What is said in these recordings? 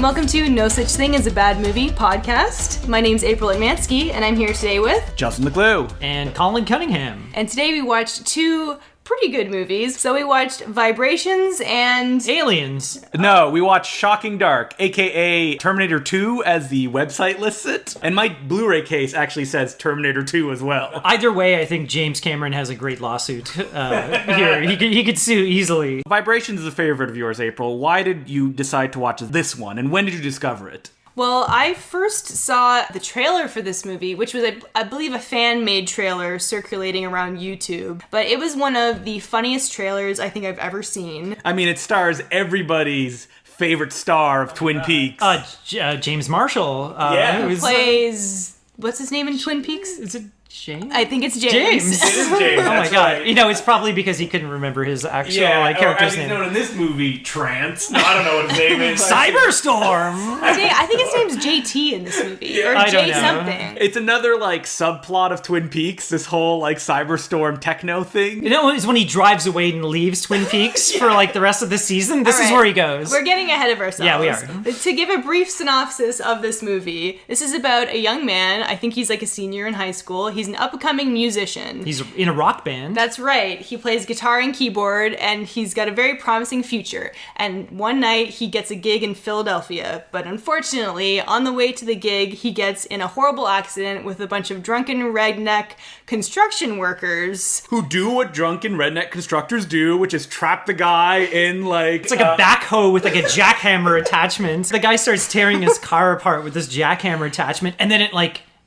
and welcome to No Such Thing as a Bad Movie podcast. My name's April Atmansky, and I'm here today with Justin McClue and Colin Cunningham. And today we watched two pretty good movies. So we watched Vibrations and Aliens. No, we watched Shocking Dark, aka Terminator 2 as the website lists it. And my Blu-ray case actually says Terminator 2 as well. Either way, I think James Cameron has a great lawsuit here. He could sue easily. Vibrations is a favorite of yours, April. Why did you decide to watch this one, and when did you discover it? Well, I first saw the trailer for this movie, which was, I believe, a fan-made trailer circulating around YouTube. But it was one of the funniest trailers I think I've ever seen. I mean, it stars everybody's favorite star of Twin Peaks. James Marshall. Who plays... What's his name in Twin Peaks? Is it James? I think it's James. It is James. Oh my god. Right. You know, it's probably because he couldn't remember his actual character's name. known in this movie, Trance. No, I don't know what his name is. Cyberstorm! I think his name's JT in this movie. Or J something. It's another, subplot of Twin Peaks, this whole, Cyberstorm techno thing. You know, it's when he drives away and leaves Twin Peaks for, the rest of the season. This is where he goes. We're getting ahead of ourselves. Yeah, we are. To give a brief synopsis of this movie, this is about a young man. I think he's a senior in high school. He's an up-and-coming musician. He's in a rock band. That's right. He plays guitar and keyboard, and he's got a very promising future. And one night, he gets a gig in Philadelphia. But unfortunately, on the way to the gig, he gets in a horrible accident with a bunch of drunken redneck construction workers. Who do what drunken redneck constructors do, which is trap the guy in, It's a backhoe with, a jackhammer attachment. The guy starts tearing his car apart with this jackhammer attachment, and then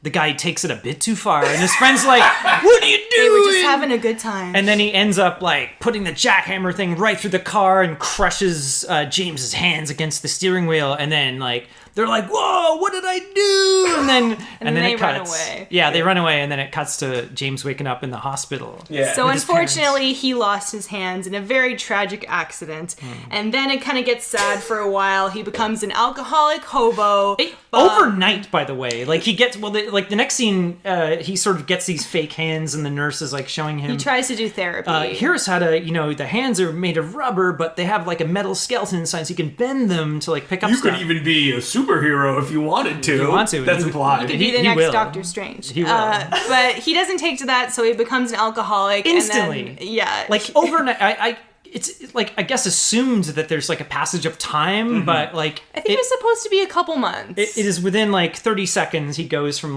the guy takes it a bit too far, and his friend's like, what are you doing? They were just having a good time. And then he ends up, putting the jackhammer thing right through the car and crushes James's hands against the steering wheel, and then, they're like, whoa, what did I do? And then they it cuts. run away. Yeah, they run away, and then it cuts to James waking up in the hospital. Yeah. So unfortunately, he lost his hands in a very tragic accident. And then it kind of gets sad for a while. He becomes an alcoholic hobo. Overnight, by the way. He gets, the next scene, he sort of gets these fake hands, and the nurse is, showing him. He tries to do therapy. Here's how to, the hands are made of rubber, but they have, a metal skeleton inside, so you can bend them to, pick up you stuff. You could even be a superhero if you wanted to. If you want to. That's implied. He could be the next Doctor Strange. He will. But he doesn't take to that, so he becomes an alcoholic. Instantly. And then, yeah. Overnight, it's I guess assumed that there's a passage of time, but I think it was supposed to be a couple months. It is within 30 seconds he goes from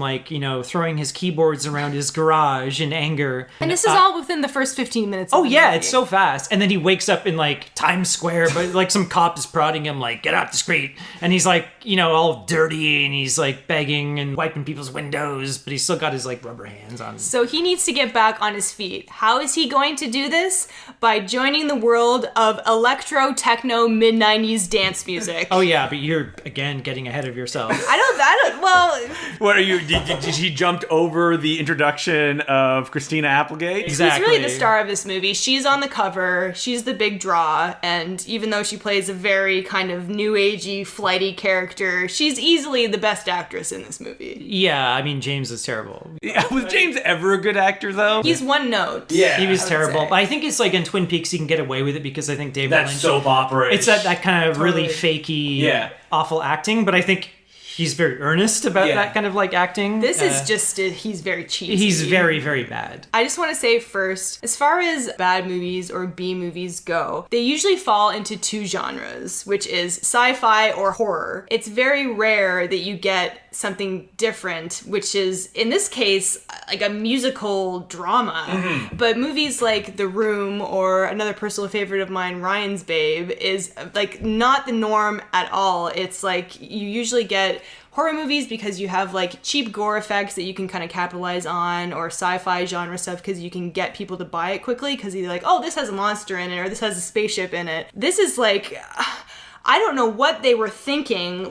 throwing his keyboards around his garage in anger. And this is all within the first 15 minutes of the movie. It's so fast. And then he wakes up in Times Square, but some cop is prodding him get out the street. And he's all dirty, and he's begging and wiping people's windows, but he's still got his rubber hands on. So he needs to get back on his feet. How is he going to do this? By joining the world of electro techno mid-90s dance music. Oh yeah, but you're again getting ahead of yourself. Well, what are you? Did she jumped over the introduction of Christina Applegate? Exactly. She's really the star of this movie. She's on the cover. She's the big draw, and even though she plays a very kind of new agey, flighty character, she's easily the best actress in this movie. Yeah, I mean James is terrible. Yeah, was James ever a good actor though? He's one note. Yeah, he was terrible. But I think it's in Twin Peaks he can get away with it because I think David Lynch. Lynch. Soap opera. It's that kind of really fakey, awful acting. But I think he's very earnest about that kind of acting. This is just, he's very cheesy. He's very, very bad. I just want to say first, as far as bad movies or B movies go, they usually fall into two genres, which is sci-fi or horror. It's very rare that you get something different, which is, in this case, a musical drama. Mm-hmm. But movies like The Room or another personal favorite of mine, Ryan's Babe, is not the norm at all. It's you usually get horror movies because you have cheap gore effects that you can kind of capitalize on, or sci-fi genre stuff because you can get people to buy it quickly because you're oh, this has a monster in it, or this has a spaceship in it. This is I don't know what they were thinking.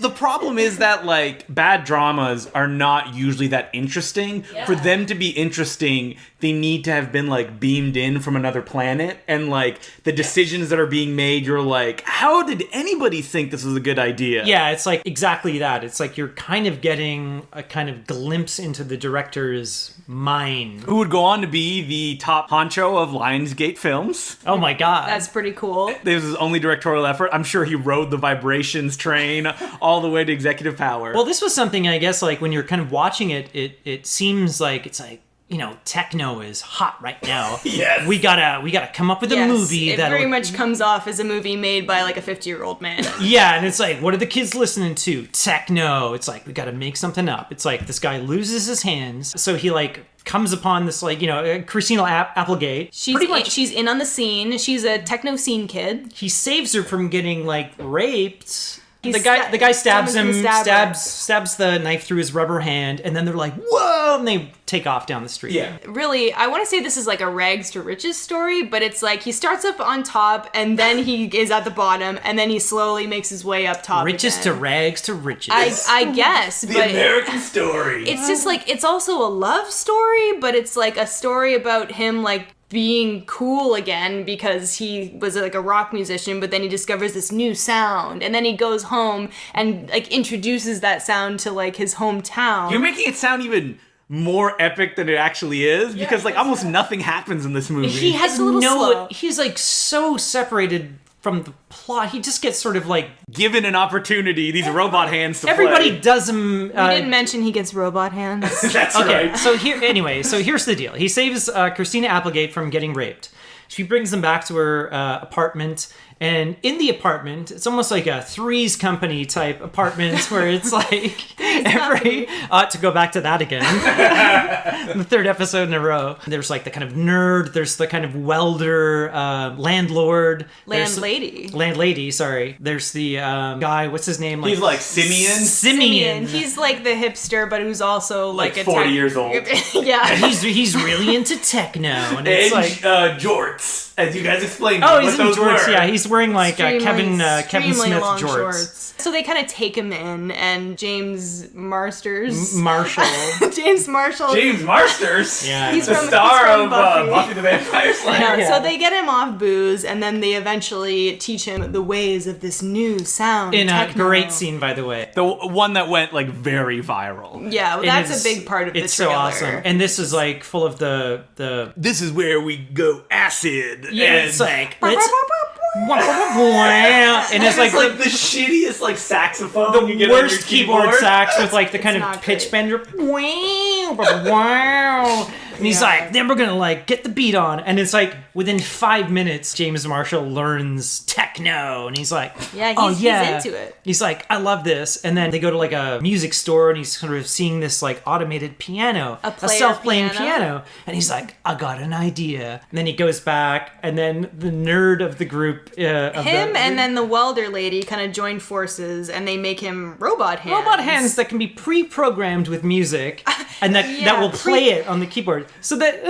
The problem is that, like, bad dramas are not usually that interesting. Yeah. For them to be interesting, they need to have been, like, beamed in from another planet. And, like, the decisions that are being made, you're like, how did anybody think this was a good idea? Yeah, it's like exactly that. It's like you're kind of getting a kind of glimpse into the director's mind. Who would go on to be the top honcho of Lionsgate Films. Oh my god. That's pretty cool. This was his only directorial effort. I'm sure he rode the vibrations train all the way to executive power. Well, this was something, I guess, like when you're kind of watching it, it seems like it's like, you know, techno is hot right now. Yes. We gotta come up with a movie it that very much comes off as a movie made by like a 50-year-old man. Yeah, and it's like, what are the kids listening to? Techno. It's like, we gotta make something up. It's like this guy loses his hands, so he like comes upon this, like, you know, Christina Applegate. She's in on the scene. She's a techno scene kid. He saves her from getting like raped. He The guy stabs him, someone's gonna stab her. stabs the knife through his rubber hand, and then they're like, whoa, and they take off down the street. Yeah. Really, I want to say this is like a rags to riches story, but it's like he starts up on top and then he is at the bottom and then he slowly makes his way up top. Riches again. to rags to riches. I guess, the but American story. it's just like, it's also a love story, but it's like a story about him like being cool again because he was like a rock musician, but then he discovers this new sound and then he goes home and like introduces that sound to like his hometown. You're making it sound even more epic than it actually is, because like almost nothing happens in this movie. He has It's a little slow. he's like so separated from the plot. He just gets sort of like, given an opportunity, these robot hands to everybody play. does him. We didn't mention he gets robot hands. That's Okay, right. so here's the deal. He saves Christina Applegate from getting raped. She brings them back to her apartment, and in the apartment, it's almost like a Three's Company type apartment where it's like to go back to that again. The third episode in a row. There's like the kind of nerd, there's the kind of welder, landlord. Landlady, sorry. There's the guy, what's his name? He's like Simeon. Simeon. He's like the hipster, but who's also like a 40 years old. Yeah. He's really into techno, and it's And like, jorts, as you guys explained. oh, what he's in those jorts. were. Yeah, he's wearing like Kevin extremely Smith long jorts. shorts. So they kind of take him in, and James Marsters. Marshall. James Marsters. Yeah, He's The from star from of Buffy. Buffy the Vampire Slayer. Yeah, Yeah. So they get him off booze, and then they eventually teach him the ways of this new sound. in a techno. great scene, by the way. The one that went like very viral. Yeah, well, It that's is- a big part of the it's trailer. so awesome, and this is like full of the This is where we go acid. yeah, and it's like and it's like it's like the shittiest like saxophone the you get on your worst keyboard sax with like the kind of not pitch great. bender. Wow. And he's Yeah. like, then we're gonna like get the beat on, and it's like within 5 minutes, James Marshall learns techno, and he's like, Yeah, oh he's yeah, into it. He's like, I love this, and then they go to like a music store, and he's sort of seeing this like automated piano, A player self-playing piano. piano, and he's like, I got an idea, and then he goes back, and then the nerd of the group, And then the welder lady kind of join forces, and they make him robot hands. robot hands that can be pre-programmed with music, and that will play it on the keyboard. So that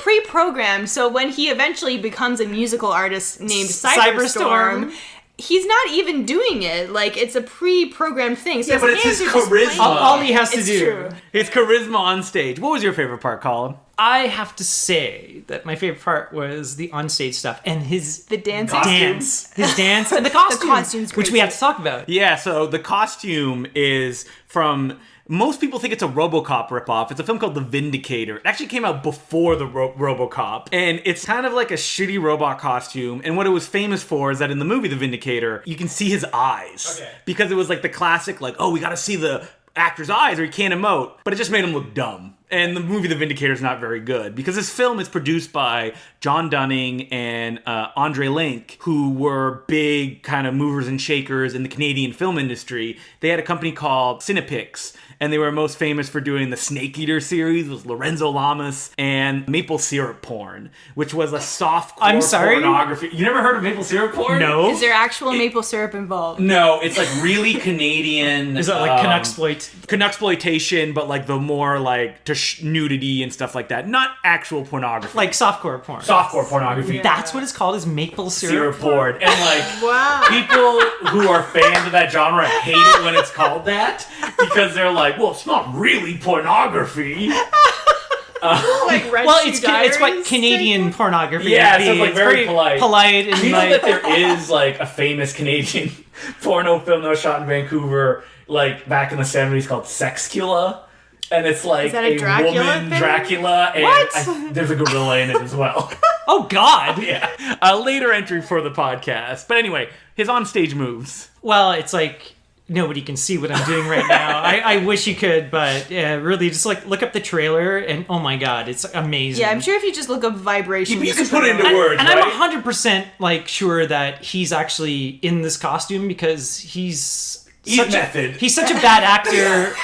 Pre-programmed, so when he eventually becomes a musical artist named Cyberstorm. Cyberstorm, he's not even doing it. Like, it's a pre-programmed thing. So Yeah, but it's hands his are just charisma. playing. all he has to It's do. true. His charisma on stage. What was your favorite part, Colin? I have to say that my favorite part was the onstage stuff and his The dancing. his dance, and the costume, costume's which great we have too. to talk about. Yeah, so the costume is from... Most people think it's a RoboCop ripoff. It's a film called The Vindicator. It actually came out before the RoboCop. And it's kind of like a shitty robot costume. And what it was famous for is that in the movie The Vindicator, you can see his eyes. Okay. Because it was like the classic, like, oh, we gotta see the actor's eyes or he can't emote. But it just made him look dumb. And the movie The Vindicator is not very good because this film is produced by John Dunning and Andre Link, who were big kind of movers and shakers in the Canadian film industry. They had a company called Cinepix, and they were most famous for doing the Snake Eater series with Lorenzo Lamas and Maple Syrup Porn, which was a softcore I'm sorry? pornography. You never heard of Maple Syrup Porn? No, Is there actual maple syrup involved? No, it's like really Canadian. is that like Canucksploit? Canucksploitation, but like the more like nudity and stuff like that. Not actual pornography. Like softcore porn. Softcore pornography. That's what it's called, is maple syrup. Syrup porn. And like, Wow. people who are fans of that genre hate it when it's called that because they're like, well, it's not really pornography. Like Red Well, Shoe it's what Diaries Canadian pornography Yeah, would be. so it's like very polite. Polite and Do you know like... that there is like a famous Canadian porno film that was shot in Vancouver, like back in the 70s, called Sexcula? And it's like that a Dracula woman thing? Dracula, and What? there's a gorilla in it as well. Oh, God! Yeah, a later entry for the podcast. But anyway, his onstage moves. Well, it's like... Nobody can see what I'm doing right now. I wish you could, but really, just like look up the trailer and oh my god, it's amazing. Yeah, I'm sure if you just look up vibrations. You can put it into And, words, and right? I'm 100% like sure that he's actually in this costume because he's method. He's such a bad actor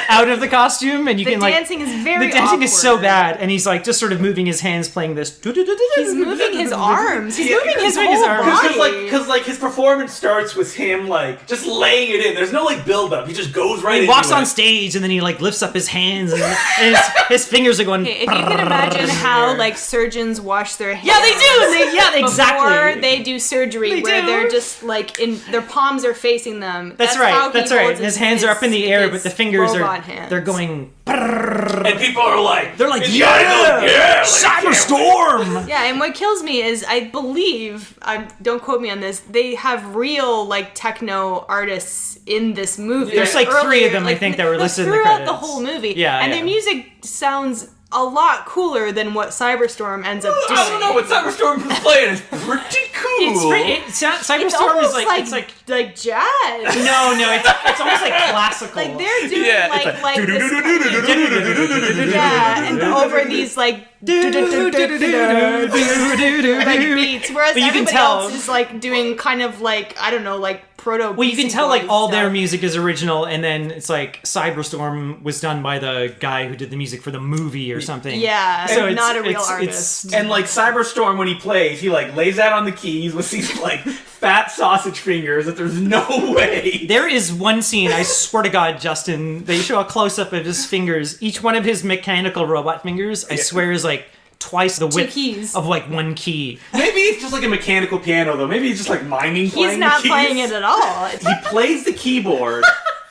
out of the costume, and you The can like dancing is very the dancing is so awkward. bad, and he's like just sort of moving his hands, playing this. He's moving his arms. He's moving his moving his whole arms. body. Because like his performance starts with him like just laying it in. There's no like build up. He just goes right. He walks into on it. stage, and then he like lifts up his hands, and his fingers are going. Okay, if you can imagine how like surgeons wash their hands. Yeah, they do. Yeah, Before exactly. they do surgery, They where do. they're just like in their palms are facing them. That's how right. he That's right. holds And his hands are up in the air, but the fingers robot are hands. they're going. And people are like, They're like, it's yeah, gotta go, yeah, like, Cyberstorm. Yeah, and what kills me is I believe, don't quote me on this, they have real like techno artists in this movie. There's like three of them, I think, that were listed in the throughout credits. the whole movie. Yeah, and yeah. their music sounds a lot cooler than what Cyberstorm ends up doing. I don't know what Cyberstorm was playing. It's pretty cool. Cyberstorm It's is almost like it's like like jazz. no, it's almost like classical. Like they're doing Yeah, like it's like this yeah, and over these like like beats, whereas But you can everybody tell- else is like doing kind of like I don't know, like proto. Well, you can Beastie tell like Boys all their stuff. music is original, and then it's like Cyberstorm was done by the guy who did the music for the movie or something. Yeah, So it's not a real it's- artist. And like Cyberstorm, when he plays, he like lays out on the keys with these like fat sausage fingers that there's no way. There is one scene, I swear to God, Justin, they show a close up of his fingers. Each one of his mechanical robot fingers, I swear, is like twice the width keys. of like one key. Maybe it's just like a mechanical piano though. Maybe he's just like miming playing He's not the keys. playing it at all. He plays the keyboard.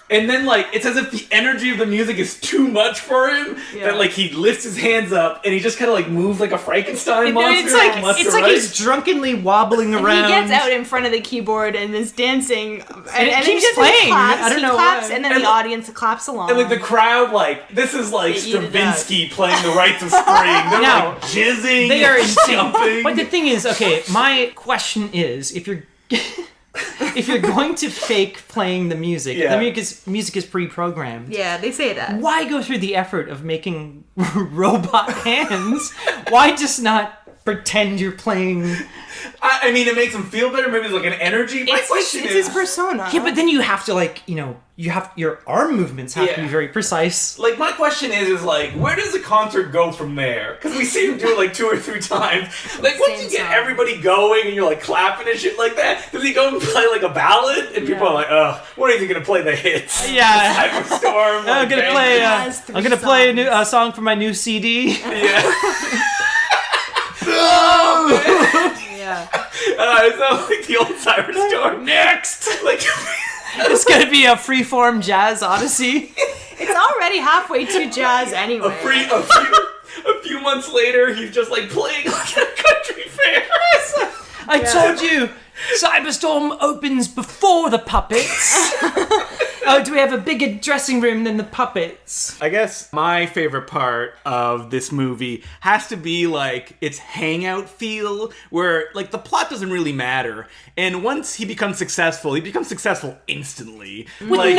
And then, like, it's as if the energy of the music is too much for him. Yeah. That, like, he lifts his hands up and he just kind of, like, moves like a Frankenstein monster. It's like he's drunkenly wobbling And around. he gets out in front of the keyboard and is dancing, and it he keeps just playing. Claps, I don't he know claps, why. and then And the like- audience claps along. And, like, the crowd, like, this is, like, They eat it Stravinsky playing the Rites of Spring. They're, Now, like, jizzing. They are insane. Jumping. But the thing is, okay, my question is, if you're if you're going to fake playing the music, Yeah. the music is pre-programmed. yeah, they say that. Why go through the effort of making robot hands? Why just not pretend you're playing? I mean, it makes him feel better. Maybe it's, like, an energy. My question It's is... his persona. Yeah, but then you have to like, you have your arm movements have to Yeah. be very precise. Like, my question is like, where does the concert go from there? Because we see him do it, like, 2 or 3 times. Like, once Same you get song. everybody going and you're, like, clapping and shit like that, does he go and play, like, a ballad? And people are like, ugh, when is he going to play the hits? Yeah. Cyberstorm. I'm like, gonna bang. play. has three I'm gonna play a new songs. song for my new CD. Yeah. Yeah. It sounds like the old Cyberstorm. Next! Like, It's gonna be a freeform jazz odyssey. It's already halfway to jazz anyway. a few months later, he's just, like, playing, like, a country fair. I told you, Cyberstorm opens before the puppets. Oh, do we have a bigger dressing room than the puppets? I guess my favorite part of this movie has to be like its hangout feel, where like the plot doesn't really matter, and once he becomes successful instantly. With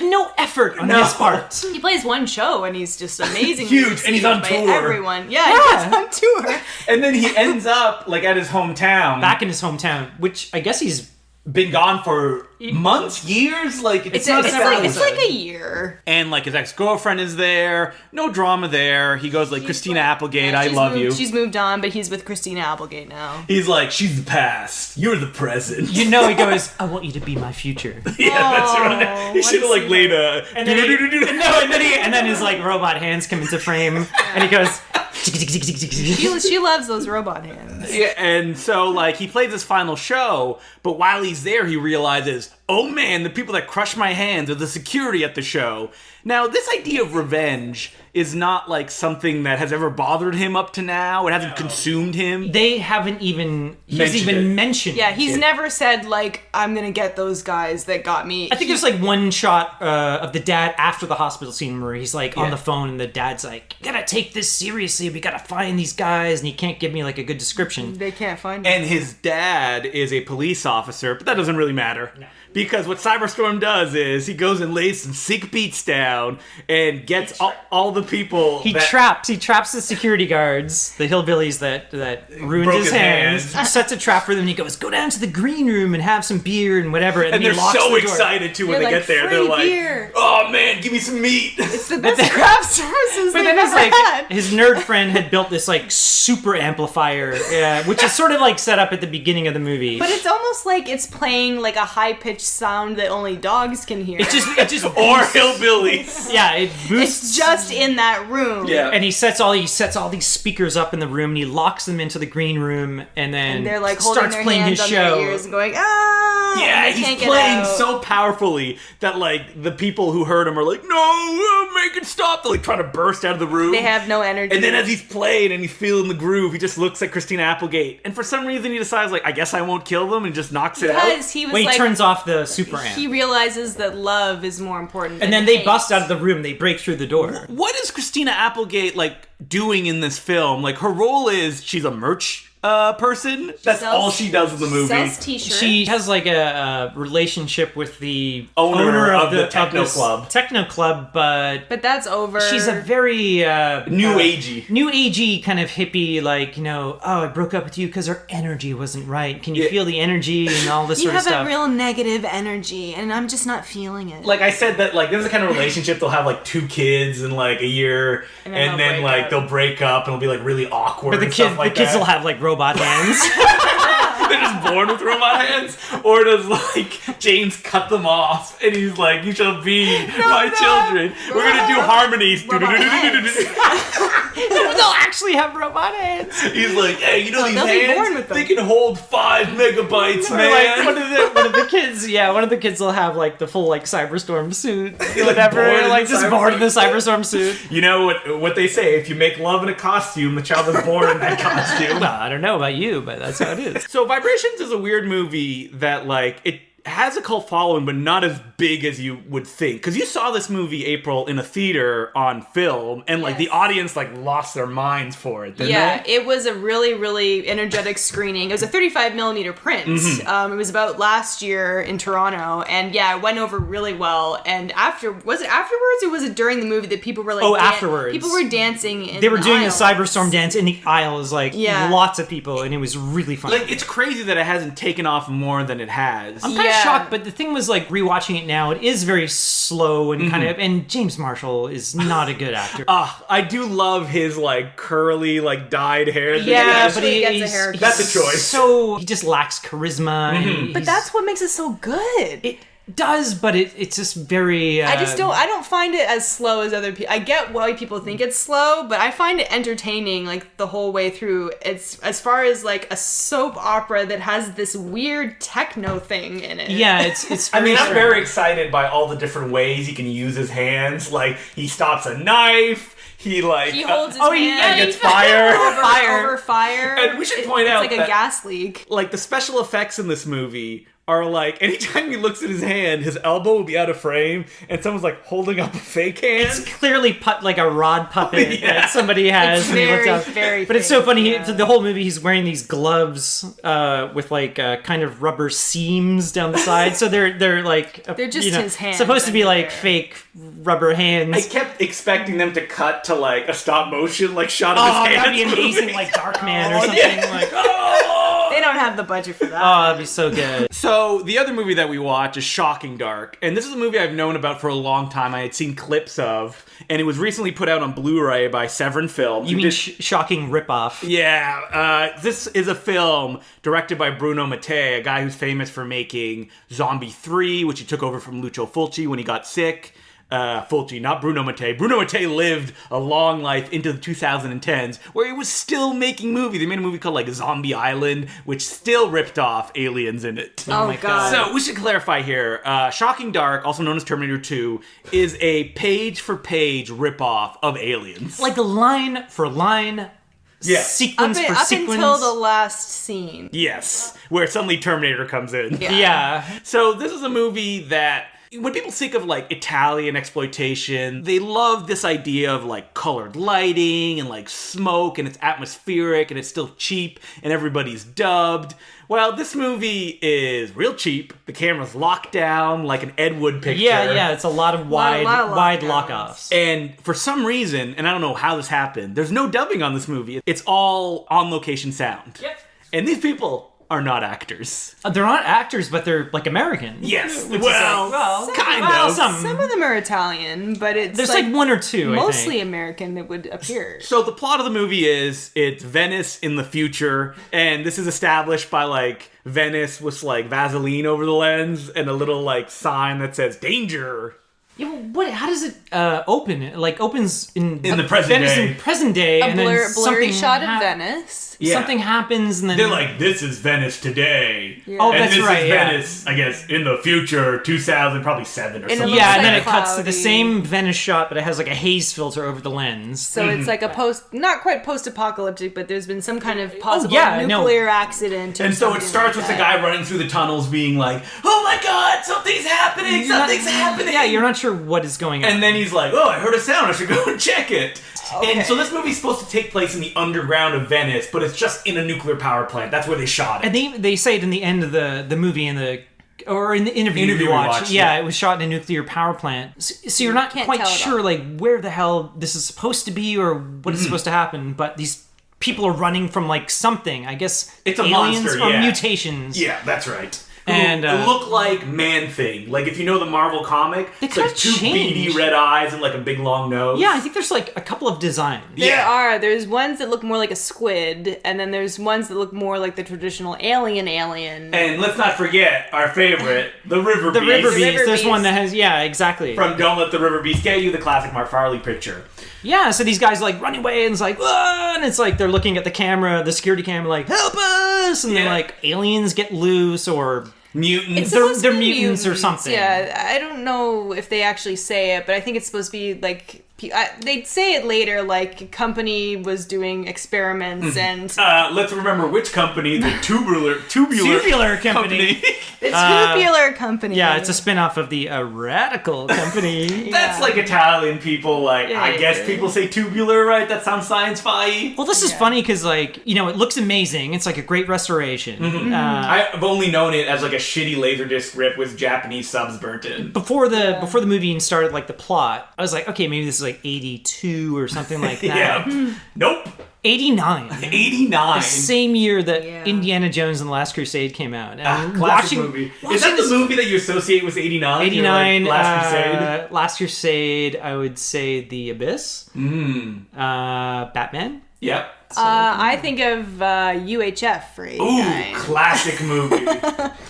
no effort on No. his part. He plays one show and he's just amazing. Huge, and he's on by tour. Everyone, yeah, he's on tour. And then he ends up like at his hometown. Back in his hometown, which I guess he's been gone for months, years. Like it's not it's like a year. And like his ex-girlfriend is there. No drama there. He goes like, Christina Applegate, I love you. She's moved on, but he's with Christina Applegate now. He's like, she's the past. You're the present. You know, he goes, I want you to be my future. Yeah, that's right. He should have like laid a. And then his like robot hands come into frame, and he goes. She loves those robot hands. Yeah, and so like he plays his final show, but while he's there, he realizes, oh man, the people that crush my hands are the security at the show. Now, this idea of revenge is not like something that has ever bothered him up to now. It hasn't consumed him. They haven't even mentioned Yeah, he's never said like, I'm gonna get those guys that got me. I think there's like one shot of the dad after the hospital scene where he's like on the phone and the dad's like, you gotta take this seriously, we gotta find these guys, and he can't give me like a good description. They can't find him. And his dad is a police officer, but that doesn't really matter. No. Because what Cyberstorm does is he goes and lays some sick beats down and gets all the people. He traps the security guards, the hillbillies that ruined his hands. Sets a trap for them. And he goes, go down to the green room and have some beer and whatever. And they're he locks so the door. excited too when they get there. They're like, beer. oh man, give me some meat. It's the best craft services. But then it's like his nerd friend had built this like super amplifier, which is sort of like set up at the beginning of the movie. But it's almost like it's playing like a high pitched sound that only dogs can hear. It just or hillbillies. Yeah, it boosts. It's just in that room. Yeah, and he sets all these speakers up in the room, and he locks them into the green room, and then they're like holding starts their playing hands his on show. their ears and going, ah. Yeah, he's playing so powerfully that like the people who heard him are like, no, make it stop. They're like trying to burst out of the room. They have no energy. And then as he's playing and he's feeling the groove, he just looks at Christina Applegate, and for some reason he decides like, I guess I won't kill them, and just knocks it out. Because he was when he turns off the super amp. He realizes that love is more important. And then they bust out of the room. They break through the door. What is Christina Applegate like doing in this film? Like her role is she's a merch person. That's all she does in the movie. Sells t-shirts. She has like a relationship with the owner of the techno club. Techno club, but that's over. She's a very new agey kind of hippie. Like, you know, oh, I broke up with you because our energy wasn't right. Can you feel the energy and all this sort of stuff? You have a real negative energy, and I'm just not feeling it. Like I said, that like this is the kind of relationship they'll have like 2 kids in like a year, and then like they'll break up and it'll be like really awkward. But the kids will have like robot hands. They're just born with robot hands, or does like James cut them off and he's like, "You shall be my children. We're gonna do harmonies." They'll actually have robot hands. He's like, "Hey, you know these hands? They can hold 5 megabytes, man." Like one of the kids, one of the kids will have like the full like Cyberstorm suit, whatever, like just born in the Cyberstorm suit. You know what they say? If you make love in a costume, the child is born in that costume. Well, I don't know about you, but that's how it is. So Vibrations is a weird movie that like it has a cult following, but not as big as you would think. Because you saw this movie, April, in a theater on film, and like the audience like lost their minds for it. Didn't they? It was a really, really energetic screening. It was a 35mm print. Mm-hmm. It was about last year in Toronto, and it went over really well. And was it afterwards, or was it during the movie that people were like? Afterwards. People were dancing. They were doing aisles. the Cyberstorm dance in the aisles, like lots of people, and it was really fun. Like it's crazy that it hasn't taken off more than it has. I'm kind of shocked, but the thing was like rewatching it now, it is very slow and kind of, and James Marshall is not a good actor. I do love his like curly, like dyed hair. But that's a choice. So he just lacks charisma. But that's what makes it so good. It does, but it's just very. I don't find it as slow as other people. I get why people think it's slow, but I find it entertaining like the whole way through. It's as far as like a soap opera that has this weird techno thing in it. Yeah, it's. I mean, I'm very excited by all the different ways he can use his hands. Like he stops a knife. He holds his hand. Gets fire. Over fire. And we should point out it's like a gas leak. Like the special effects in this movie are like anytime he looks at his hand, his elbow will be out of frame, and someone's like holding up a fake hand. It's clearly like a rod puppet that somebody has. It's very, very. But it's so funny. The whole movie, he's wearing these gloves with like kind of rubber seams down the side. So they're like they're just his hands. Supposed to be like fake rubber hands. I kept expecting them to cut to like a stop motion like shot of his hands. That'd be amazing, like Darkman or something. They don't have the budget for that. Oh, that'd be so good. So the other movie that we watch is Shocking Dark, and this is a movie I've known about for a long time. I had seen clips of, and it was recently put out on Blu-ray by Severin Films. You mean shocking ripoff? Yeah, this is a film directed by Bruno Mattei, a guy who's famous for making Zombie 3, which he took over from Lucio Fulci when he got sick. Fulci, not Bruno Mattei. Bruno Mattei lived a long life into the 2010s where he was still making movies. They made a movie called Zombie Island, which still ripped off aliens in it. Oh my God. So we should clarify here. Shocking Dark, also known as Terminator 2, is a page-for-page ripoff of Aliens. Like a line for line, sequence for sequence. Up until the last scene. Yes, where suddenly Terminator comes in. Yeah. So this is a movie that, when people think of Italian exploitation, they love this idea of colored lighting and smoke, and it's atmospheric and it's still cheap and everybody's dubbed. Well, this movie is real cheap. The camera's locked down like an Ed Wood picture. Yeah, it's a lot of wide lockdowns. lock-offs. And for some reason, and I don't know how this happened, there's no dubbing on this movie. It's all on-location sound. Yep. And these people are not actors. They're not actors, but they're American. Yes. Which Well, is kind well, of. some of them are Italian, but it's There's one or two, mostly I think. American that would appear. So the plot of the movie is it's Venice in the future, and this is established by Venice with Vaseline over the lens and a little sign that says danger. Yeah, well, how does it open? It opens in the present Venice day. in present day, A and then blurry something shot of Venice. Yeah. Something happens, and then They're this is Venice today. Yeah. Oh, and that's this right. is Yeah. Venice, I guess, in the future, 2000, probably 7 or And it something. looks yeah, and then like it cuts to the cloudy. same Venice shot, but it has a haze filter over the lens. So it's a not quite post-apocalyptic, but there's been some kind of possible yeah, no. nuclear accident. Or And so it something starts like with the that. guy running through the tunnels being oh my god, something's happening, something's happening. Yeah, you're not sure what is going on. And then he's oh, I heard a sound, I should go and check it. Okay. And so this movie's supposed to take place in the underground of Venice, but it's just in a nuclear power plant. That's where they shot it. And they say it in the end of the movie in the interview we we watched. watched, Yeah, yeah. it was shot in a nuclear power plant. So you're not Can't quite tell at sure where the hell this is supposed to be or what is supposed to happen, but these people are running from something. I guess It's a aliens monster, or yeah. mutations. Yeah, that's right. And, Who look like Man-Thing. If you know the Marvel comic, it's kinda two beady changed. red eyes and a big long nose. Yeah, I think there's a couple of designs. There's ones that look more like a squid, and then there's ones that look more like the traditional alien. And let's not forget our favorite, the River The Beast. River Beast. River There's Beast. one that has exactly. From Don't Let the River Beast Get You, the classic Mark Farley picture. Yeah, so these guys run away and it's "Ah," and it's they're looking at the camera, the security camera, help us, and Yeah. then aliens get loose or Mutants. It's supposed to they're be mutants or something. Yeah, I don't know if they actually say it, but I think it's supposed to be they'd say it later, company was doing experiments and Let's remember which company, the tubular company. the tubular company. Yeah, it's a spin-off of the Radical Company. That's Yeah. Italian people, I guess yeah. people say tubular, right? That sounds sci-fi. Well, this is funny because, it looks amazing. It's a great restoration. I've only known it as a shitty Laserdisc rip with Japanese subs burnt in. Before the movie even started, the plot, I was okay, maybe this is 82 or something like that. Yeah. Nope. 89. 89. The same year that Yeah. Indiana Jones and the Last Crusade came out. And Classic movie. Is that the movie that you associate with 89? 89, Last Crusade? Last Crusade, I would say The Abyss. Batman. Yep. I think of UHF for 89. Ooh, classic movie.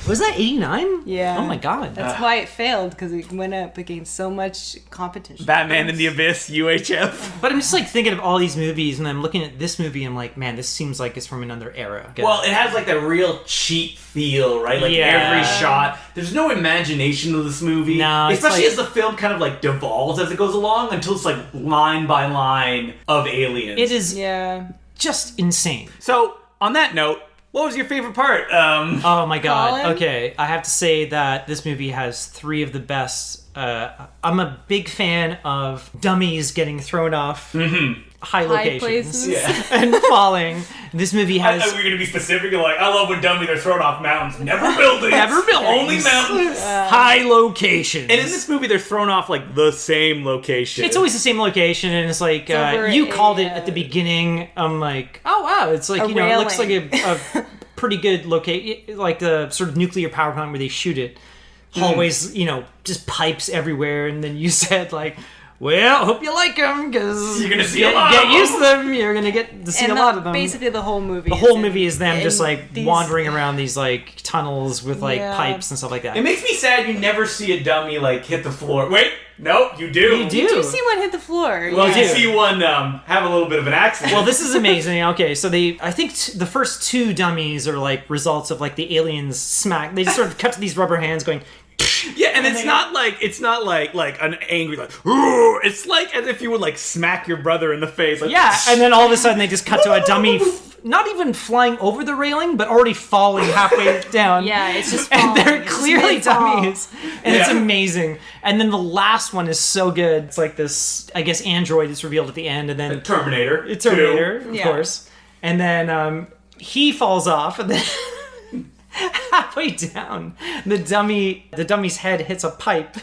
Was that 89? Yeah. Oh my god. That's why it failed, because it went up against so much competition. Batman in the Abyss, UHF. But I'm just thinking of all these movies, and I'm looking at this movie, and I'm man, this seems like it's from another era. Well, it has that real cheap feel, right? Yeah. Every shot. There's no imagination of this movie. No, it's especially as the film kind of devolves as it goes along until it's line by line of aliens. it is Yeah. just insane. So, on that note, what was your favorite part? Oh my god. Colin? Okay, I have to say that this movie has three of the best. I'm a big fan of dummies getting thrown off high locations places. Yeah. and falling. This movie has. We're going to be specific. I love when dummies are thrown off mountains. Never buildings. Never buildings. Only mountains. high locations. And in this movie, they're thrown off the same location. It's always the same location, and it's over you a, called it at the beginning. I'm oh wow, it's it looks like railing. a pretty good locate, like the sort of nuclear power plant where they shoot it. Hallways, just pipes everywhere. And then you said like, well, hope you like them because you're gonna see a lot. Get used to them. You're gonna get to see a lot of them. Basically, the whole movie. The whole movie is them just like wandering around these like tunnels with like pipes and stuff like that. It makes me sad you never see a dummy like hit the floor. Wait, no, you do. You do. You do see one hit the floor. Well, you see one have a little bit of an accident. Well, this is amazing. Okay, so I think the first 2 dummies are like results of like the aliens smack. They just sort of cut to these rubber hands going. Yeah, and it's not like an angry like. It's like as if you would like smack your brother in the face. Like, yeah, and then all of a sudden they just cut to a dummy, not even flying over the railing, but already falling halfway down. Yeah, it's just falling. And they're clearly dummies, and it's amazing. And then the last one is so good. It's like this, I guess, android is revealed at the end, and then Terminator, of course. And then he falls off, and then. Halfway down, the dummy's head hits a pipe,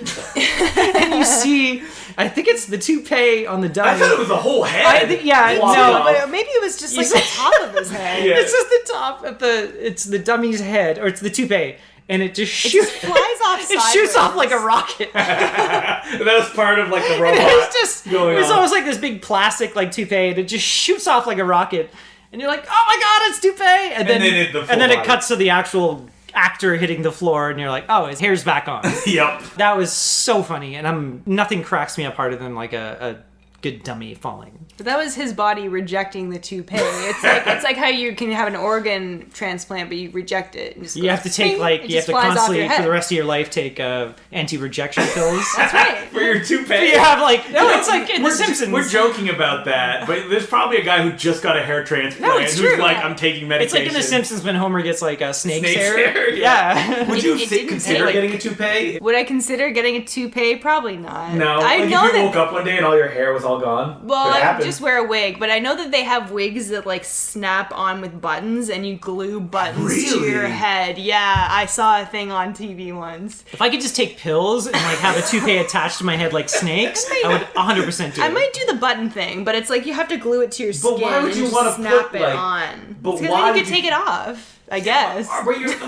and you see, I think it's the toupee on the dummy. I thought it was the whole head. I think, but maybe it was just like the top of his head. Yeah. It's just the top of it's the dummy's head, or it's the toupee, and it just shoots. It flies off sideways. It shoots off like a rocket. That was part of like the robot. It's almost like this big plastic like toupee, and it just shoots off like a rocket. And you're like, oh my god, it's toupee! And then it cuts to the actual actor hitting the floor, and you're like, oh, his hair's back on. Yep. That was so funny, and nothing cracks me up harder than like a good dummy falling. But that was his body rejecting the toupee. It's like how you can have an organ transplant, but you reject it. You have to take you have to constantly for the rest of your life take anti-rejection pills. That's right. For your toupee. You have it's like in The Simpsons. We're joking about that, but there's probably a guy who just got a hair transplant. No, it's who's true. like, I'm taking medication. It's like in The Simpsons when Homer gets like a snake's hair. Yeah. Would you consider getting a toupee? Would I consider getting a toupee? Probably not. No. If you woke up one day and all your hair was all gone. Well, I would just wear a wig, but I know that they have wigs that like snap on with buttons, and you glue buttons to your head. Yeah, I saw a thing on TV once. If I could just take pills and like have a toupee attached to my head like snakes, I would 100% do it. I might do the button thing, but it's like you have to glue it to your skin. But why would you want to snap put it on? But because why then you could take it off. I guess.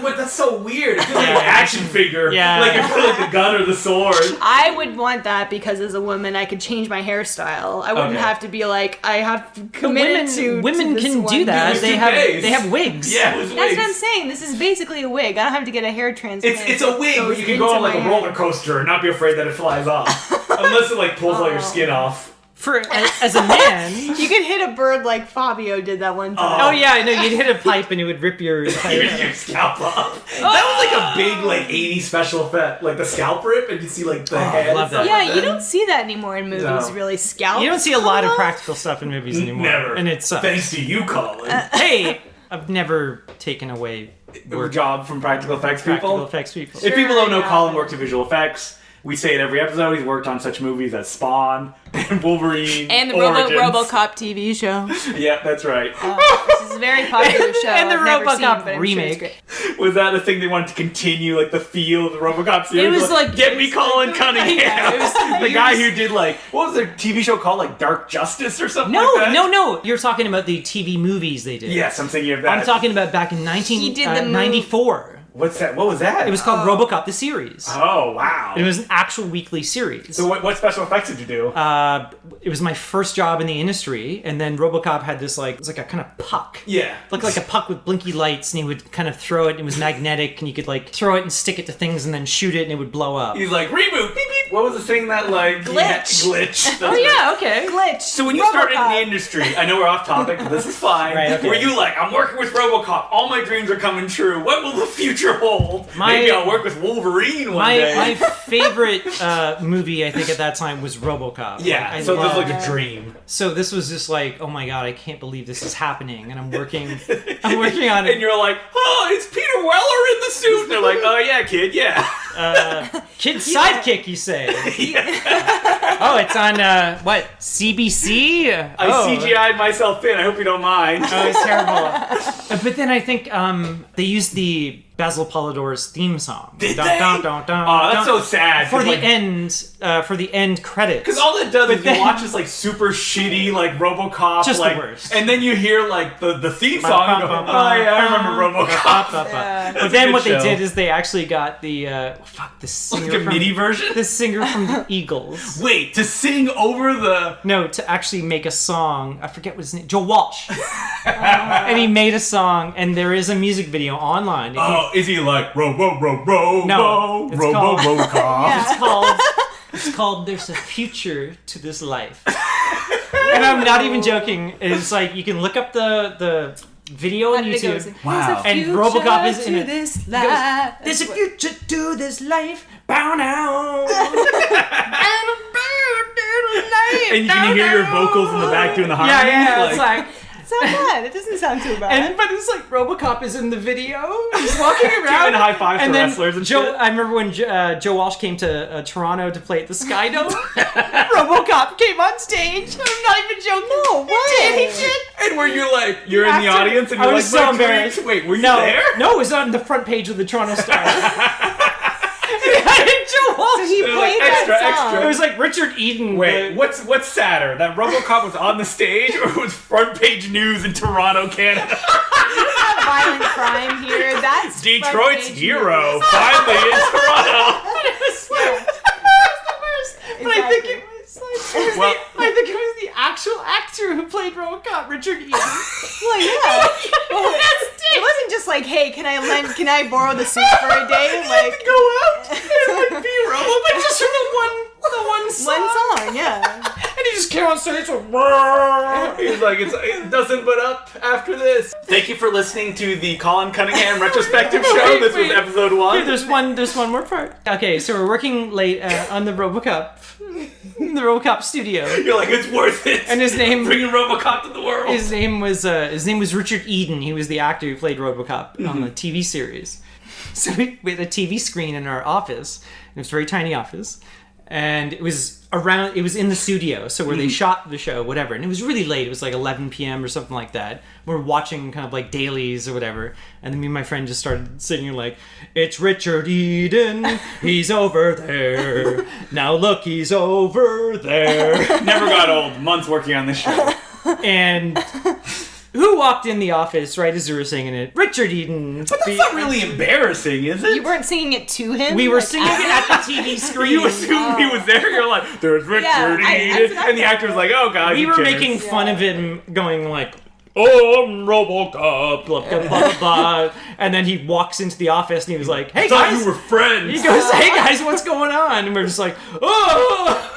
But that's so weird. It feels like an action figure. Yeah. Like you put like the gun or the sword. I would want that because as a woman, I could change my hairstyle. I wouldn't have to be like, I have to commit to women this can one. do that. They have wigs. Yeah, That's what I'm saying. This is basically a wig. I don't have to get a hair transplant. It's a wig, but you can go on like a roller coaster and not be afraid that it flies off. Unless it like pulls all your skin off. As a man, you could hit a bird like Fabio did that one time. Oh yeah, I know. You'd hit a pipe and it would rip your your scalp off. That was like a big like 80s special effect, like the scalp rip, and you see like the head. I love that. Yeah, you don't see that anymore in movies. No. Really, scalp. You don't see a lot of practical stuff in movies anymore. Never, and it sucks. Thanks to you, Colin. Hey, I've never taken away Your job from practical effects people. Practical effects people. If people don't know, Colin works in visual effects. We say it every episode. He's worked on such movies as Spawn and Wolverine and the Origins. RoboCop TV show. Yeah, that's right. This is a very popular show. And the I've never RoboCop seen, remake. Was that a thing they wanted to continue, like the feel of the RoboCop series? It was like Get Me Colin Cunningham. Yeah, it was the guy who did like, what was their TV show called? Like Dark Justice or something like that? No. You're talking about the TV movies they did. Yes, I'm thinking of that. I'm talking about back in 1994. What's that? What was that? It was called RoboCop the series. Oh, wow. It was an actual weekly series. So what special effects did you do? It was my first job in the industry, and then RoboCop had this like, it was like a kind of puck. Yeah. Looked like a puck with blinky lights, and he would kind of throw it, and it was magnetic, and you could like throw it and stick it to things and then shoot it, and it would blow up. He's like, reboot, beep, beep. What was the thing that like... Glitch. Glitch. Oh yeah, okay. Glitch. So when you started in the industry, I know we're off topic, but this is fine. Right, okay. Were you like, I'm working with RoboCop, all my dreams are coming true. What will the future hold? Maybe I'll work with Wolverine one day. My favorite movie, I think, at that time was RoboCop. Yeah, Like, so this was loved- like a dream. So this was just like, oh my god, I can't believe this is happening, and I'm working on it. And you're like, oh, it's Peter Weller in the suit. And they're like, oh yeah, kid, yeah. Kid sidekick, you say? Oh, it's on what, CBC? I CGI'd myself in. I hope you don't mind. Oh, it's terrible. But then I think they used the Basil Polidor's theme song. Did they? Oh, that's so sad. For the end credits. Because all it does is you watch this like super shitty like RoboCop, Just like, the worst. and then you hear like the theme song. And go, oh yeah, I remember RoboCop. But then what they did is they actually got the singer like a MIDI version. The singer from the Eagles. Wait, to sing over the to actually make a song. I forget what his name. Joe Walsh. And he made a song, and there is a music video online. Is he like No, it's RoboCop? It's called There's a Future to This Life. And I'm not even joking. It's like you can look up the video on YouTube. Wow. And RoboCop is in it. This life. There's a future to this life. Bow now. And you can hear your vocals in the back doing the harmonies. Yeah, it's like It's not bad. It doesn't sound too bad. but it's like RoboCop is in the video. He's walking around. Giving high fives to wrestlers and shit. I remember when Joe Walsh came to Toronto to play at the Sky Dome. RoboCop came on stage. I'm not even joking. No way. He did. And were you like, you're in the audience and you're I like, was so embarrassed. Wait, were you there? No, it was on the front page of the Toronto Star. Joe Walsh. So he played extra, that song. extra. It was like Richard Eden. Wait, what's sadder? That RoboCop was on the stage or it was front page news in Toronto, Canada? Violent crime here. That's Detroit's hero finally in Toronto. It was like, the worst. But I think it was like, I think it was the actual actor who played RoboCop, Richard Eden. Well, yeah. Well, it wasn't just like, hey, can I borrow the suit for a day? Like, Go out and like be Robo, but just for the one song. one song, yeah. And he just came on stage with He's like, it doesn't but up after this. Thank you for listening to the Colin Cunningham retrospective show. This was episode 1. Here, there's one more part. Okay, so we're working late on the RoboCop studio. You're like, it's worth it. And his name, bringing RoboCop to the world. his name was Richard Eden. He was the actor who played RoboCop on the TV series. So we had a TV screen in our office. It was a very tiny office, and it was in the studio, so where they shot the show, whatever. And it was really late. It was like 11 p.m. or something like that. We're watching kind of like dailies or whatever, and then me and my friend just started singing like, "It's Richard Eden, he's over there. Now look, he's over there." Never got old. Months working on this show. And who walked in the office right as we were singing it? Richard Eden. But that's not really embarrassing, is it? You weren't singing it to him? We were like, singing it at the TV screen. You assumed he was there. You're like, there's Richard Eden. And the actor was like, oh, God, We who were cares? making fun of him going like, "Oh, I'm RoboCop, blah, blah, blah, blah." And then he walks into the office and he was like, "Hey, I thought guys." you were friends. He goes, "Hey, guys, what's going on?" And we're just like, "Oh."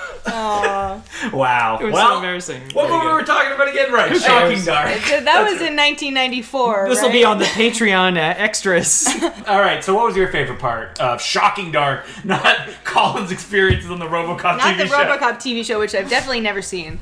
Wow. It was so embarrassing. What movie were we talking about again? Right. cares? Shocking Dark. That was in 1994. This will be on the Patreon extras. All right, so what was your favorite part of Shocking Dark, not Colin's experiences on the RoboCop Not TV the show? RoboCop TV show, which I've definitely never seen.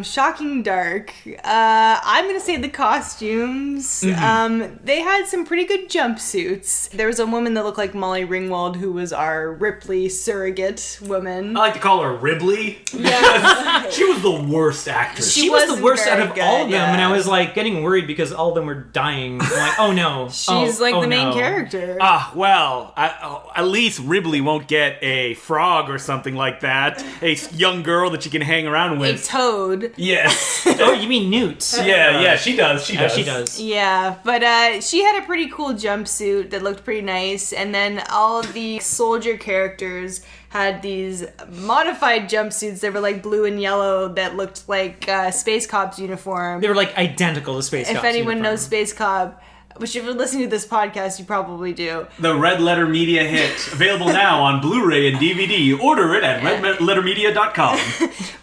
Shocking Dark. I'm gonna say the costumes. They had some pretty good jumpsuits. There was a woman that looked like Molly Ringwald, who was our Ripley surrogate woman. I like to call her Ribley. Yeah. She was the worst actress. She was the wasn't worst out very of all of them, good, and I yeah. was like getting worried because all of them were dying. I'm like, oh no. She's like the main character. Well, at least Ribley won't get a frog or something like that. A young girl that you can hang around A with. toad. Yes. Oh, you mean Newt? Yeah, she does. She does. She does. Yeah, but she had a pretty cool jumpsuit that looked pretty nice, and then all of the soldier characters had these modified jumpsuits that were like blue and yellow that looked like Space Cop's uniform. They were like identical to Space Cop's If anyone uniform. knows Space Cop, which if you're listening to this podcast, you probably do. The Red Letter Media hit. Available now on Blu-ray and DVD. Order it at redlettermedia.com.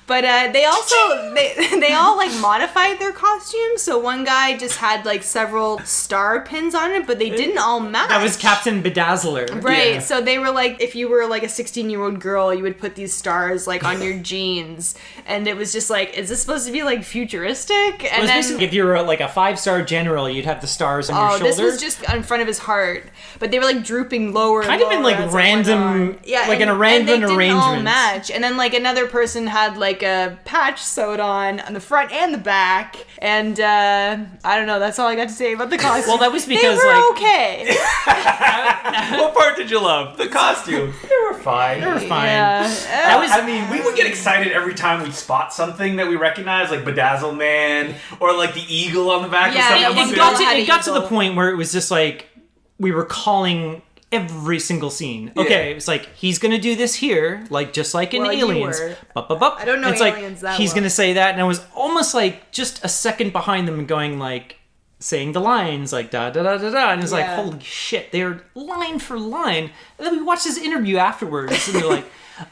But they also they all like modified their costumes. So one guy just had like several star pins on it, but they didn't all match. That was Captain Bedazzler. Right, Yeah. so they were like, if you were like a 16-year-old girl, you would put these stars like on your jeans, and it was just like, is this supposed to be like futuristic? It And was then, basically, if you were like a 5-star general, you'd have the stars on your shoulder. this was just in front of his heart, but they were like drooping lower, Kind of in, lower like, as it went random- on. Yeah, like in a and random they didn't all arrangements. match. And then like another person had like like a patch sewed on the front and the back. And I don't know, that's all I got to say about the costume. Well, that was because they were like okay. What part did you love? The costumes. They were fine. they were fine. Yeah. That was I mean, we would get excited every time we spot something that we recognize, like Bedazzle Man, or like the eagle on the back Yeah, of yeah, something. it got to the point where it was just like we were calling every single scene. Okay, it's like he's gonna do this here, like just like in Well, you Aliens. were. I don't know it's Aliens like that he's well. gonna say that, and I was almost like just a second behind them, going like saying the lines like da da da da da, and it's like Yeah. holy shit, they're line for line. And then we watched this interview afterwards, and they're like.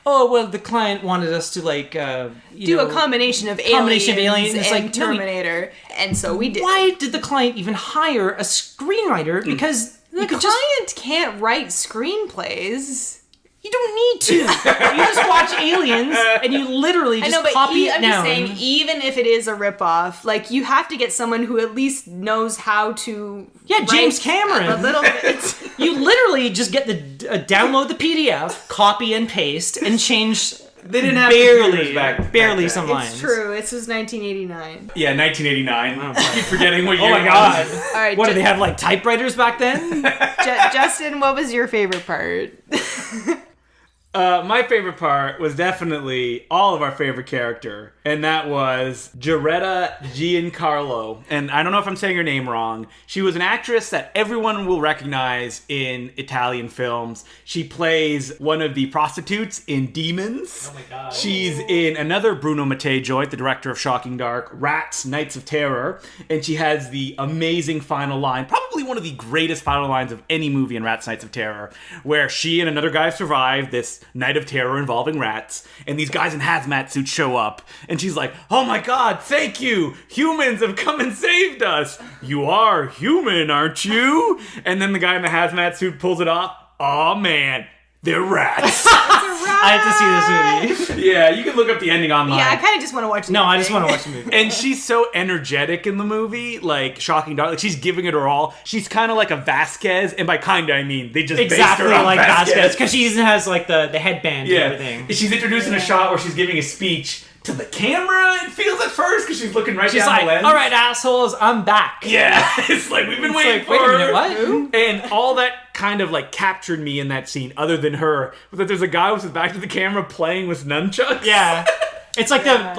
Oh well, the client wanted us to like Do a combination of aliens, It's and like no, Terminator, and so we did. why did the client even hire a screenwriter? Because The you could client can't write screenplays. you don't need to. You just watch Aliens and you literally I just know, but copy it I'm down. just saying, even if it is a ripoff, like you have to get someone who at least knows how to. Yeah, James write Cameron. a little bit. You literally just get the download the PDF, copy and paste, and change They didn't have computers barely back some then. lines. It's true. This was 1989. Yeah, 1989. I keep forgetting what year. Oh my god! All right, What do they have like typewriters back then? Justin, what was your favorite part? My favorite part was definitely all of our favorite character, and that was Geretta Giancarlo. And I don't know if I'm saying her name wrong. She was an actress that everyone will recognize in Italian films. She plays one of the prostitutes in Demons. Oh my god! She's in another Bruno Mattei joint, the director of Shocking Dark, Rats, Nights of Terror, and she has the amazing final line, probably one of the greatest final lines of any movie in Rats, Nights of Terror, where she and another guy survive this night of terror involving rats, and these guys in hazmat suits show up, and she's like, oh my god, thank you! Humans have come and saved us! You are human, aren't you? And then the guy in the hazmat suit pulls it off. Aw man, they're rats. I have to see this movie. Yeah, you can look up the ending online. Yeah, I kind of just want to watch the No, I just thing. want to watch the movie. And she's so energetic in the movie, like Shocking Dark. Like she's giving it her all. She's kind of like a Vasquez, and by kinda I mean they just Exactly based her on like Vasquez. Vasquez, because she even has like the headband and everything. She's introducing a shot where she's giving a speech to the camera. It feels at first because she's looking right She's down like, the lens. all right, assholes, I'm back. Yeah, it's like we've been waiting like, for wait a her. minute, what? And all that kind of like captured me in that scene, other than her, was that there's a guy with his back to the camera playing with nunchucks. Yeah. It's like the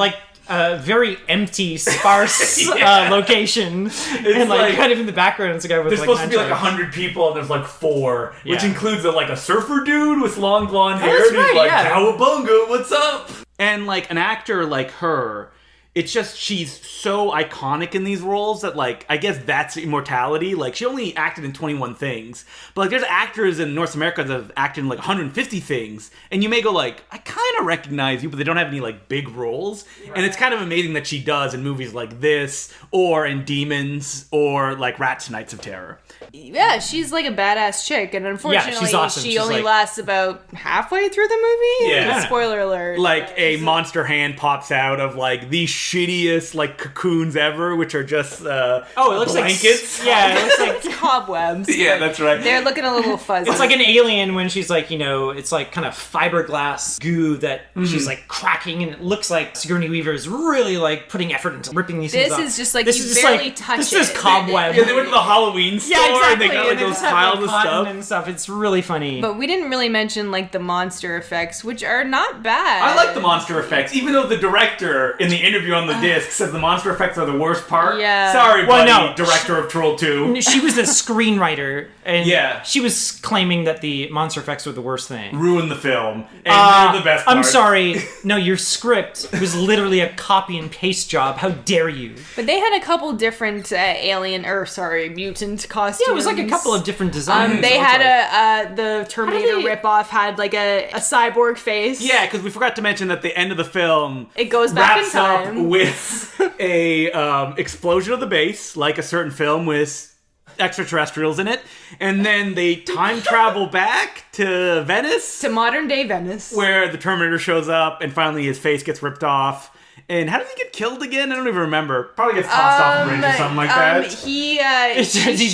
very empty, sparse Yeah. location. And like kind of in the background, it's a guy with There's like supposed to be like nunchucks. 100 people, and there's like 4, which Yeah. includes a surfer dude with long blonde hair. that's And he's right, like, yeah. "Cowabunga, what's up?" And like an actor like her, it's just she's so iconic in these roles that like I guess that's immortality. Like she only acted in 21 things, but like there's actors in North America that have acted in like 150 things, and you may go like, I kind of recognize you, but they don't have any like big roles. Right. And it's kind of amazing that she does in movies like this, or in Demons, or like Rats, Nights of Terror. Yeah, she's like a badass chick, and unfortunately, she's awesome. she She's only like- lasts about halfway through the movie. Yeah. Spoiler alert. Like a monster hand pops out of like the shittiest like cocoons ever, which are just Oh, it looks blankets. like yeah, it looks like it's cobwebs. Yeah, but that's right. They're looking a little fuzzy. it's like an alien when she's like, it's like kind of fiberglass goo that she's like cracking, and it looks like Sigourney Weaver is really like putting effort into ripping these things This off. is just like This you is just barely like, touch this it. is cobweb. Yeah, they went to the Halloween store Yeah, and they exactly. got like they those just have, piles like, of cotton stuff. and stuff. It's really funny. But we didn't really mention like the monster effects, which are not bad. I like the monster effects, even though the director in the interview on the disc says the monster effects are the worst part. Yeah. Sorry, Well, buddy, no. director of Troll 2. She was the screenwriter, and Yeah. she was claiming that the monster effects were the worst thing. Ruined the film. And they're the best part. I'm sorry. No, your script was literally a copy and paste job. How dare you? But they had a couple different mutant costumes. Yeah, it was like a couple of different designs. They It had looked like- the Terminator How do they- ripoff had like a cyborg face. Yeah, because we forgot to mention that the end of the film It goes back in wraps up time. with a explosion of the base, like a certain film with extraterrestrials in it, and then they time travel back to Venice, To modern day Venice. where the Terminator shows up, and finally his face gets ripped off, And how does he get killed again? I don't even remember. Probably gets tossed off a bridge or something like that. He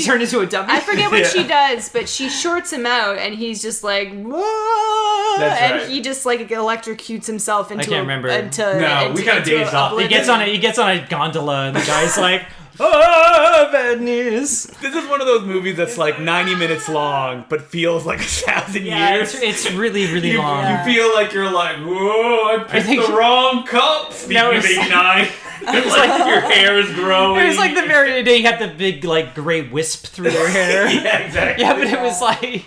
turned into a dummy. I forget what she does, but she shorts him out, and he's just like, whoa! That's and right. he just like electrocutes himself into. I can't remember. We kind of dazed off. He gets on a gondola, and the guy's like, "Oh, bad news." This is one of those movies that's like 90 minutes long, but feels like 1,000 years. It's really, really long. You feel like you're like, whoa, I picked the wrong cup. Speaking of 89. It's like your hair is growing. It was like the very day you had the big like gray wisp through your hair. Yeah, exactly. Yeah, but it was like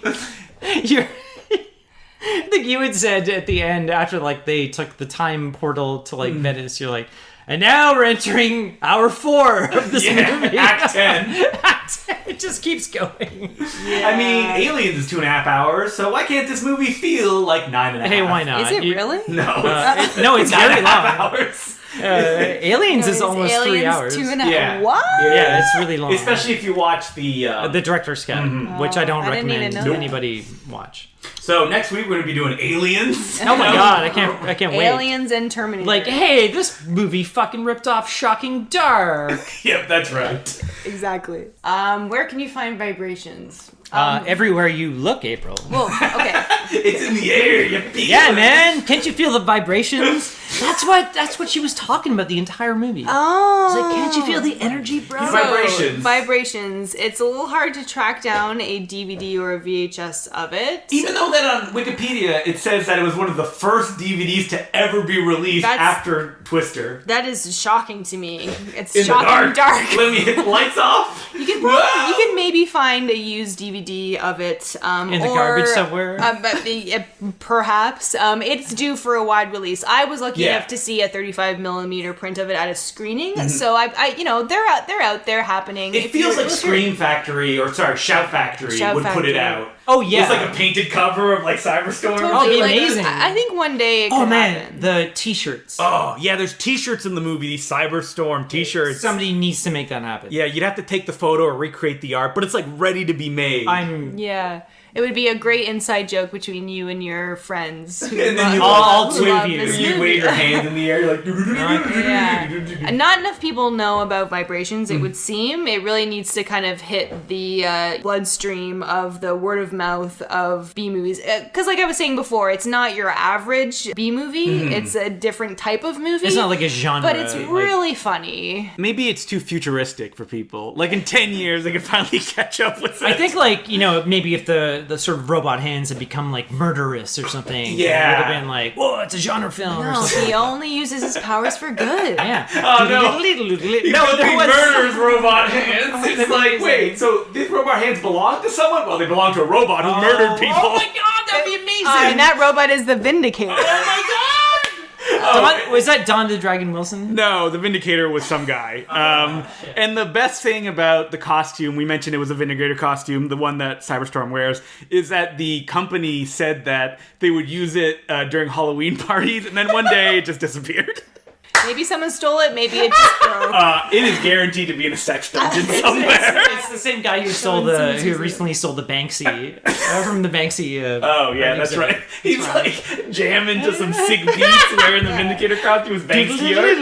I think you had said at the end after like they took the time portal to like Venice, you're like, and now we're entering hour 4 of this movie. Act 10. Act 10. It just keeps going. Yeah. I mean, Aliens is 2.5 hours, so why can't this movie feel like 9.5? Hey, why not? Is it really? No, it's very long. 9.5 hours. Aliens is almost 3 hours. 2.5. Yeah. What? Yeah, it's really long. Especially if you watch the director's cut, which I don't I didn't recommend even know that. anybody watch. So next week we're going to be doing Aliens. Oh my god, I can't wait. Aliens and Terminator. Like, hey, this movie fucking ripped off Shocking Dark. Yep, that's right. Exactly. Where can you find vibrations? Everywhere you look, April. Well, okay. It's in the air. You feel Yeah, it. man. Can't you feel the vibrations? That's what she was talking about the entire movie. Oh. It's like, can't you feel the energy, bro? Vibrations. Vibrations. It's a little hard to track down a DVD or a VHS of it. Even though that on Wikipedia it says that it was one of the first DVDs to ever be released after Twister. That is shocking to me. It's In shocking the dark. dark. Let me hit the lights off. You can maybe find a used DVD of it In the garbage somewhere? Perhaps. It's due for a wide release. I was lucky Yeah. enough to see a 35mm print of it at a screening, so I they're out there happening. It feels like Scream Factory, or sorry, Shout Factory Shout would put it Factory. out. Oh, yeah. It's like a painted cover of like Cyberstorm. Oh, it'd be Like, amazing. I think one day it Oh, could man. happen. The t-shirts. Oh, yeah, there's t-shirts in the movie, these Cyberstorm t-shirts. Somebody needs to make that happen. Yeah, you'd have to take the photo or recreate the art, but it's like ready to be made. Yeah. It would be a great inside joke between you and your friends. Who And then you all two love of you. this You movie. wave your hands in the air, you're like... Yeah. And not enough people know about vibrations, it would seem. It really needs to kind of hit the bloodstream of the word of mouth of B-movies. Because like I was saying before, it's not your average B-movie. It's a different type of movie. It's not like a genre. But it's really funny. Maybe it's too futuristic for people. Like in 10 years, they could finally catch up with it. I think, like, maybe if the sort of robot hands had become, like, murderous or something, Yeah. it would have been like, whoa, it's a genre film or No, something. he only uses his powers for good. Yeah. Oh, no. He No, killed there me was... murders robot hands. It's like, amazing. wait, so these robot hands belong to someone? Well, they belong to a robot who murdered people. Oh my god, that'd be amazing! And that robot is the Vindicator. Oh my god! Was that Don the Dragon Wilson? No, the Vindicator was some guy. And the best thing about the costume, we mentioned it was a Vindicator costume, the one that Cyberstorm wears, is that the company said that they would use it during Halloween parties, and then one day it just disappeared. Maybe someone stole it, maybe it just broke. It is guaranteed to be in a sex dungeon somewhere. It's the same guy who recently sold the Banksy from the Banksy. Oh yeah, that's exhibit. right. He's like jamming to some sick beats wearing the Vindicator costume with Banksy art.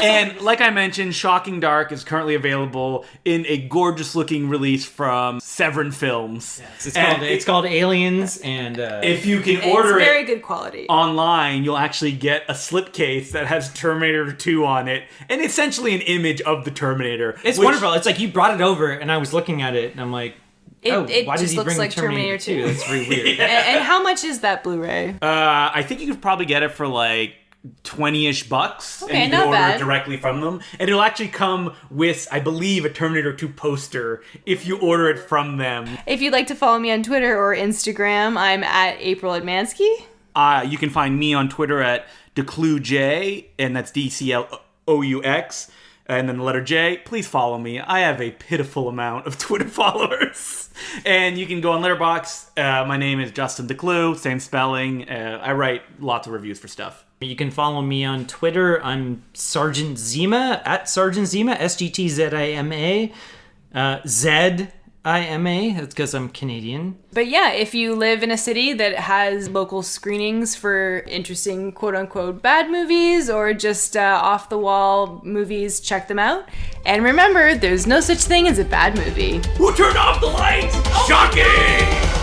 And like I mentioned, Shocking Dark is currently available in a gorgeous looking release from Severin Films. Yes, it's called Aliens, and if you can It's order very it good quality. online, you'll actually get a slipcase that has Terminator 2 on it, and essentially an image of the Terminator. it's wonderful. It's like you brought it over, and I was looking at it, and I'm like, It why did just he looks bring like Terminator 2? That's very weird. And how much is that Blu-ray? I think you could probably get it for like 20-ish bucks, Okay, and you can not order bad. it directly from them. And it'll actually come with, I believe, a Terminator 2 poster if you order it from them. If you'd like to follow me on Twitter or Instagram, I'm at April Admansky. You can find me on Twitter at DeCluJ, and that's DCLOUX, and then the letter J. Please follow me. I have a pitiful amount of Twitter followers. And you can go on Letterboxd. My name is Justin DeClue, same spelling. I write lots of reviews for stuff. You can follow me on Twitter. I'm Sergeant Zima, at Sergeant Zima, SGTZIMA. Z IMA. That's because I'm Canadian. But yeah, if you live in a city that has local screenings for interesting quote-unquote bad movies or just off-the-wall movies, check them out. And remember, there's no such thing as a bad movie. Who turned off the lights? Shocking!